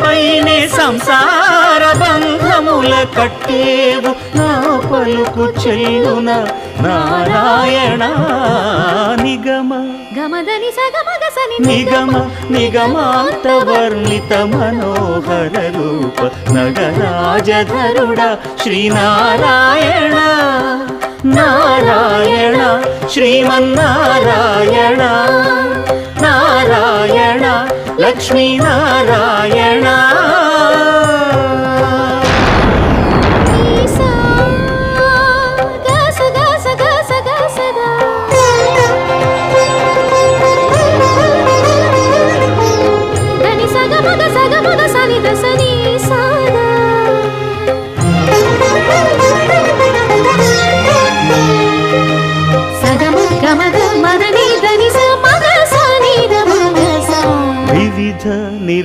పైనే సంసార బంధముల కట్టేవు నా పలుకు చెల్లున నారాయణ నిగమ గమదని సగమగసని నిగమ నిగమాంత వర్ణిత మనోహర రూప నగరాజధరుడ శ్రీనారాయణ నారాయణ శ్రీమన్నారాయణ నారాయణ లక్ష్మీనారాయణ సగమగ సని దసని సాదా